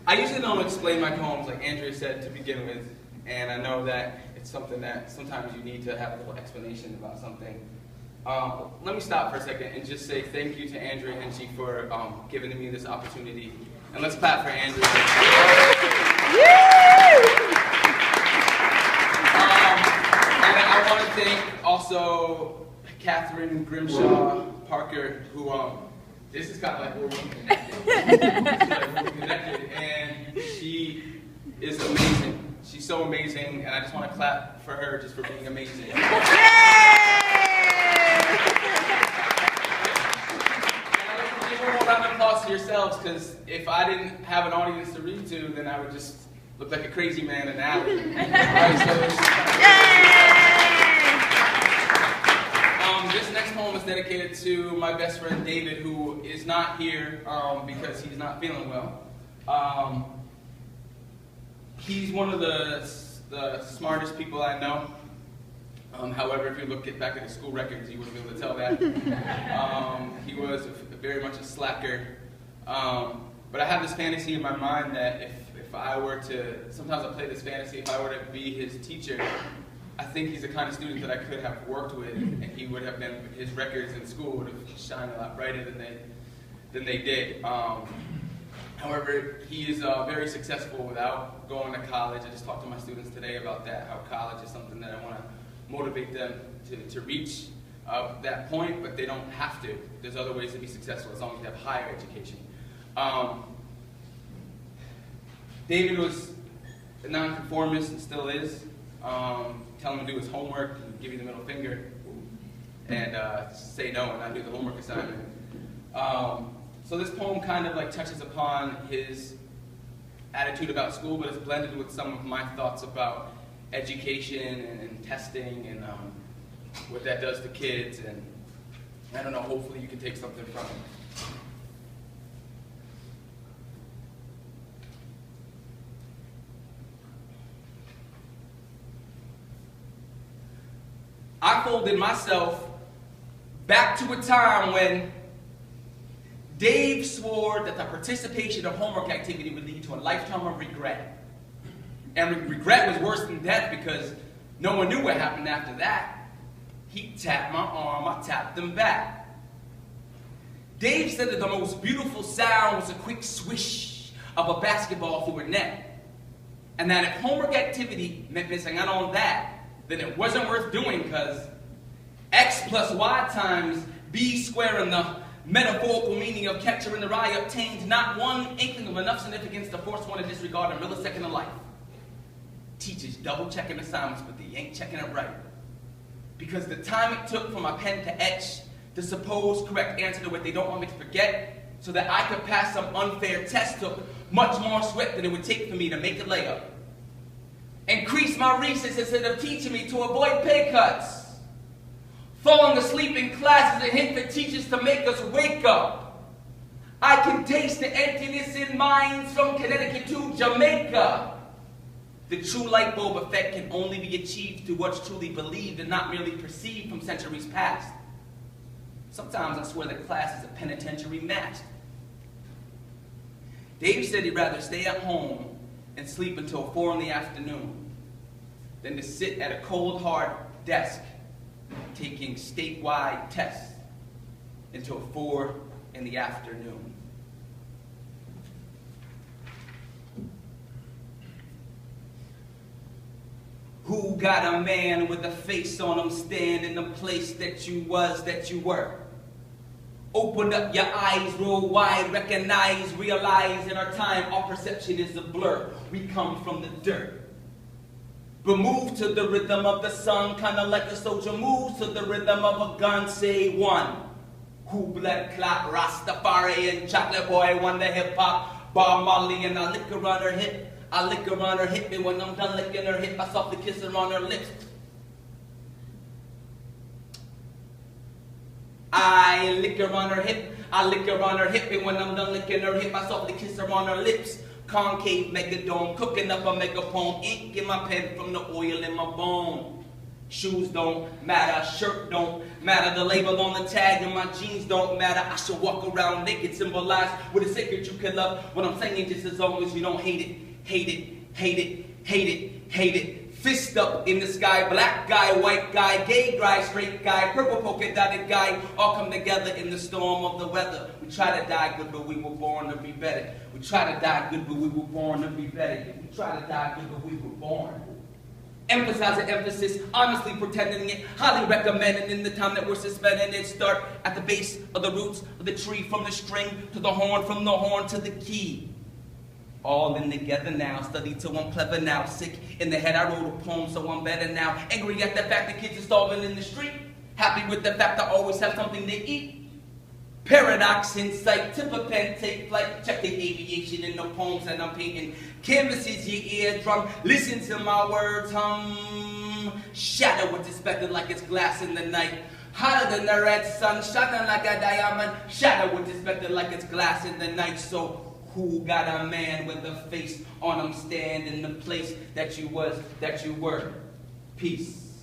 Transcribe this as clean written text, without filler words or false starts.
I usually don't explain my poems like Andrea said to begin with, and I know that it's something that sometimes you need to have a little explanation about something. Let me stop for a second and just say thank you to Andrea Henchy for giving me this opportunity. And let's clap for Andrea. And I want to thank also Catherine Grimshaw Parker, who this is kind of like where we're connected, and she is amazing. She's so amazing, and I just want to clap for her just for being amazing. Yay! Round of applause to yourselves, because if I didn't have an audience to read to, then I would just look like a crazy man in an alley. This next poem is dedicated to my best friend David, who is not here because he's not feeling well. He's one of the smartest people I know. However, if you look back at his school records, you wouldn't be able to tell that. He was very much a slacker. But I have this fantasy in my mind that if I were to, sometimes I play this fantasy, if I were to be his teacher, I think he's the kind of student that I could have worked with, and he would have been, his records in school would have shined a lot brighter than they did. However, he is very successful without going to college. I just talked to my students today about that, how college is something that I want to motivate them to reach that point, but they don't have to. There's other ways to be successful as long as you have higher education. David was a nonconformist and still is. Tell him to do his homework and give you the middle finger, and say no and not do the homework assignment. So this poem kind of like touches upon his attitude about school, but it's blended with some of my thoughts about education and testing and what that does to kids, and I don't know, hopefully you can take something from it. I folded myself back to a time when Dave swore that the participation of homework activity would lead to a lifetime of regret. And regret was worse than death because no one knew what happened after that. He tapped my arm, I tapped him back. Dave said that the most beautiful sound was a quick swish of a basketball through a net. And that if homework activity meant missing out on that, then it wasn't worth doing because x plus y times b squared in the metaphorical meaning of catcher in the rye obtained not one inkling of enough significance to force one to disregard a millisecond of life. Teachers double checking assignments, but they ain't checking it right. Because the time it took for my pen to etch the supposed correct answer to what they don't want me to forget, so that I could pass some unfair test took much more sweat than it would take for me to make a layup. Increase my recess instead of teaching me to avoid pay cuts. Falling asleep in class is a hint for teachers to make us wake up. I can taste the emptiness in minds from Connecticut to Jamaica. The true light bulb effect can only be achieved through what's truly believed and not merely perceived from centuries past. Sometimes I swear that class is a penitentiary match. Dave said he'd rather stay at home and sleep until 4 in the afternoon than to sit at a cold, hard desk taking statewide tests until 4 in the afternoon. Who got a man with a face on him stand in the place that you was, that you were? Open up your eyes real wide, recognize, realize in our time our perception is a blur. We come from the dirt. But move to the rhythm of the sun, kinda like a soldier moves to the rhythm of a gun, say one. Who blood clot, Rastafari and Chocolate Boy won the hip hop, Bob Marley and I lick her on her hip. I lick her on her hip, and when I'm done licking her hip, I softly kiss her on her lips. I lick her on her hip, I lick her on her hip, and when I'm done licking her hip, I softly kiss her on her lips. Concave megadome, cooking up a mega poem, ink in my pen from the oil in my bone. Shoes don't matter, shirt don't matter, the label on the tag and my jeans don't matter. I should walk around naked, symbolized with a secret you can love. What I'm saying just as long as you don't hate it, hate it, hate it, hate it, hate it. Fist up in the sky, black guy, white guy, gay guy, straight guy, purple polka dotted guy, all come together in the storm of the weather. We try to die good, but we were born to be better. We try to die good, but we were born to be better. We try to die good, but we were born. Emphasizing emphasis, honestly pretending it, highly recommending in the time that we're suspending it. Start at the base of the roots of the tree, from the string to the horn, from the horn to the key. All in together now, study till I'm clever now. Sick in the head, I wrote a poem, so I'm better now. Angry at the fact that kids are starving in the street. Happy with the fact I always have something to eat. Paradox in sight, tip a pen, take flight, check the aviation in the poems that I'm painting. Canvases your eardrum, listen to my words, shadow what's expected like it's glass in the night. Hotter than the red sun, shining like a diamond. Shadow what's expected like it's glass in the night. So who got a man with a face on him, stand in the place that you were? Peace.